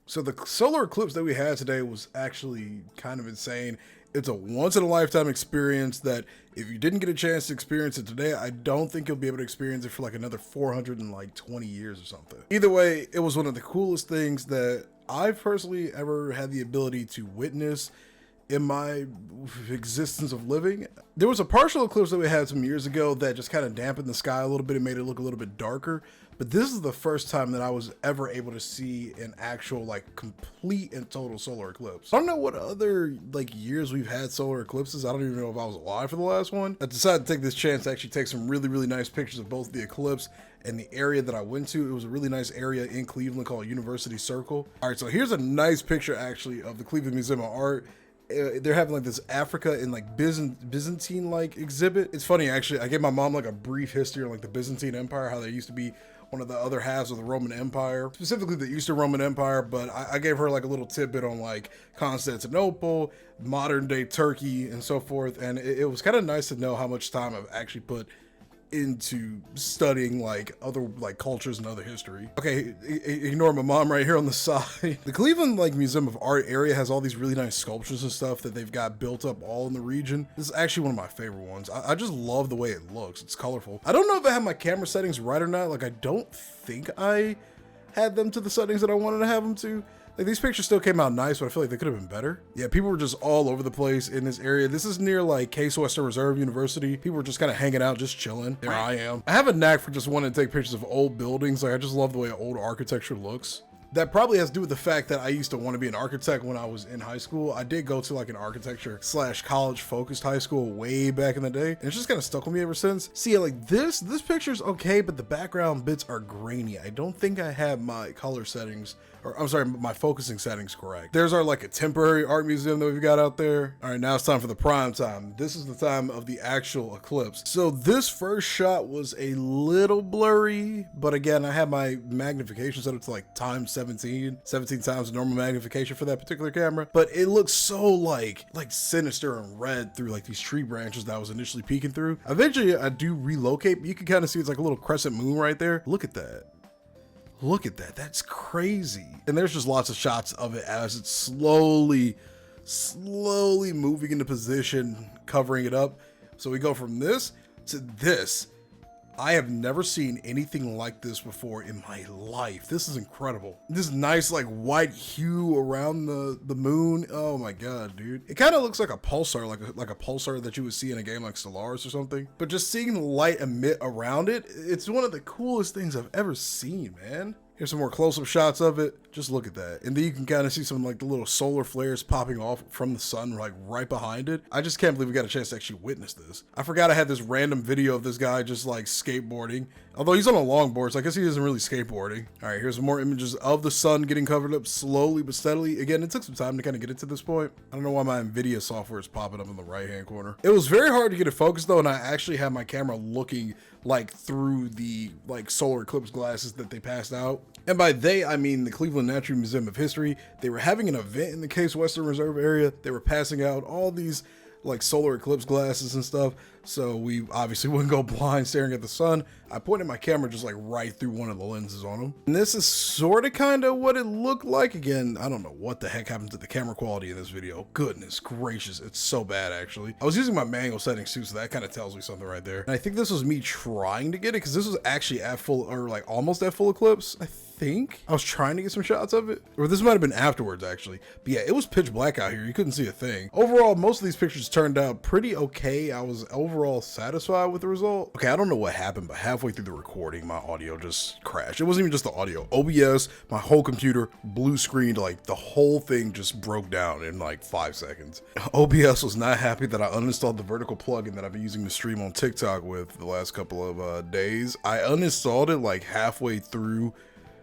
So the solar eclipse that we had today was actually kind of insane. It's a once in a lifetime experience that if you didn't get a chance to experience it today, I don't think you'll be able to experience it for like another 420 years or something. Either way, it was one of the coolest things that I've personally ever had the ability to witness in my existence of living. There was a partial eclipse that we had some years ago that just kind of dampened the sky a little bit and made it look a little bit darker. But this is the first time that I was ever able to see an actual like complete and total solar eclipse. I don't know what other like years we've had solar eclipses. I don't even know if I was alive for the last one. I decided to take this chance to actually take some really nice pictures of both the eclipse and the area that I went to. It was a really nice area in Cleveland called University Circle. All right, so here's a nice picture actually of the Cleveland Museum of Art. They're having like this Africa and like Byzantine like exhibit. It's funny actually, I gave my mom like a brief history on like the Byzantine Empire, how they used to be one of the other halves of the Roman Empire, specifically the Eastern Roman Empire, but I gave her like a little tidbit on like Constantinople, modern day Turkey, and so forth. And it was kind of nice to know how much time I've actually put into studying like other like cultures and other history. Okay, ignore my mom right here on the side. The Cleveland like Museum of Art area has all these really nice sculptures and stuff that they've got built up all in the region. This is actually one of my favorite ones. I just love the way it looks. It's colorful. I don't know if I have my camera settings right or not. Like I don't think I had them to the settings that I wanted to have them to. Like these pictures still came out nice, but I feel like they could have been better. Yeah, people were just all over the place in this area. This is near like Case Western Reserve University. People were just kind of hanging out, just chilling. There I am. I have a knack for just wanting to take pictures of old buildings. Like I just love the way old architecture looks. That probably has to do with the fact that I used to want to be an architect when I was in high school. I did go to like an architecture / college focused high school way back in the day. And it's just kind of stuck with me ever since. See, like this picture's okay, but the background bits are grainy. I don't think I have my color settings, or I'm sorry, my focusing settings correct. There's our like a temporary art museum that we've got out there. All right, now it's time for the prime time. This is the time of the actual eclipse. So this first shot was a little blurry, but again, I had my magnification set up to like times 17 times the normal magnification for that particular camera, but it looks so like sinister and red through like these tree branches that I was initially peeking through. Eventually I do relocate, but you can kind of see it's like a little crescent moon right there. Look at that. Look at that. That's crazy. And there's just lots of shots of it as it's slowly moving into position, covering it up. So we go from this to this. I have never seen anything like this before in my life. This is incredible. This nice like white hue around the moon. Oh my god, dude. It kind of looks like a pulsar, like a pulsar that you would see in a game like Stellaris or something. But just seeing the light emit around it, it's one of the coolest things I've ever seen, man. Here's some more close-up shots of it. Just look at that. And then you can kind of see some like the little solar flares popping off from the sun like right behind it. I just can't believe we got a chance to actually witness this. I forgot I had this random video of this guy just like skateboarding. Although he's on a longboard, so I guess he isn't really skateboarding. All right, here's some more images of the sun getting covered up slowly but steadily. Again, it took some time to kind of get it to this point. I don't know why my NVIDIA software is popping up in the right-hand corner. It was very hard to get it focused though, and I actually had my camera looking like through the like solar eclipse glasses that they passed out. And by they, I mean the Cleveland Natural Museum of History. They were having an event in the Case Western Reserve area. They were passing out all these like solar eclipse glasses and stuff. So we obviously wouldn't go blind staring at the sun. I pointed my camera just like right through one of the lenses on them. And this is sort of kind of what it looked like. Again, I don't know what the heck happened to the camera quality in this video. Goodness gracious, it's so bad actually. I was using my manual settings too, so that kind of tells me something right there. And I think this was me trying to get it because this was actually at full, or like almost at full eclipse, I think. I was trying to get some shots of it, or this might have been afterwards actually. But yeah, it was pitch black out here. You couldn't see a thing. Overall, most of these pictures turned out pretty okay. I was overall satisfied with the result. Okay, I don't know what happened, but halfway through the recording, my audio just crashed. It wasn't even just the audio. OBS, my whole computer, blue screened, like the whole thing just broke down in like 5 seconds. OBS was not happy that I uninstalled the vertical plugin that I've been using to stream on TikTok with the last couple of days. I uninstalled it like halfway through,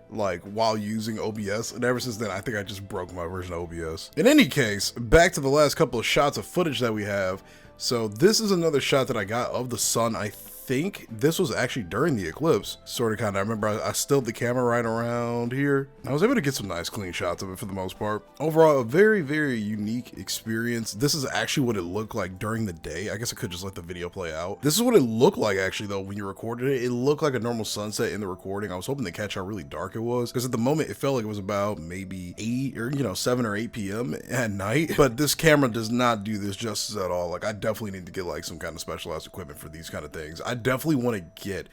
like while using OBS, and ever since then I think I just broke my version of OBS. In any case, back to the last couple of shots of footage that we have. So this is another shot that I got of the sun. I think this was actually during the eclipse, sort of kind of. I remember I stilled the camera right around here. I was able to get some nice clean shots of it for the most part. Overall, a very, very unique experience. This is actually what it looked like during the day. I guess I could just let the video play out. This is what it looked like actually though when you recorded it. It looked like a normal sunset in the recording. I was hoping to catch how really dark it was, because at the moment it felt like it was about maybe 8 or 7 or 8 p.m. at night. But this camera does not do this justice at all. Like, I definitely need to get like some kind of specialized equipment for these kind of things. I definitely want to get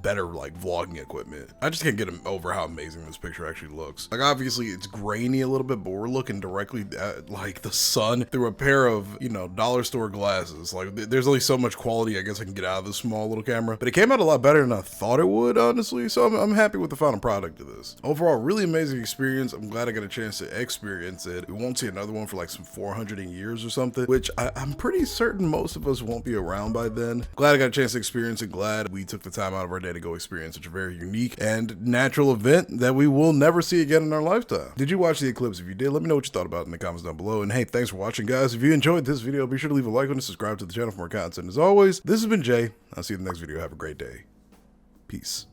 better like vlogging equipment. I just can't get over how amazing this picture actually looks. Like, obviously it's grainy a little bit, but we're looking directly at like the sun through a pair of dollar store glasses. Like, there's only so much quality I guess I can get out of this small little camera, but it came out a lot better than I thought it would, honestly. So I'm happy with the final product of this. Overall, really amazing experience. I'm glad I got a chance to experience it. We won't see another one for like some 400 years or something, which I'm pretty certain most of us won't be around by then. Glad I got a chance to experience it. Glad we took the time out of our day to go experience such a very unique and natural event that we will never see again in our lifetime. Did you watch the eclipse? If you did, let me know what you thought about it in the comments down below. And hey, thanks for watching, guys. If you enjoyed this video, be sure to leave a like and subscribe to the channel for more content. As always, this has been Jay. I'll see you in the next video. Have a great day. Peace.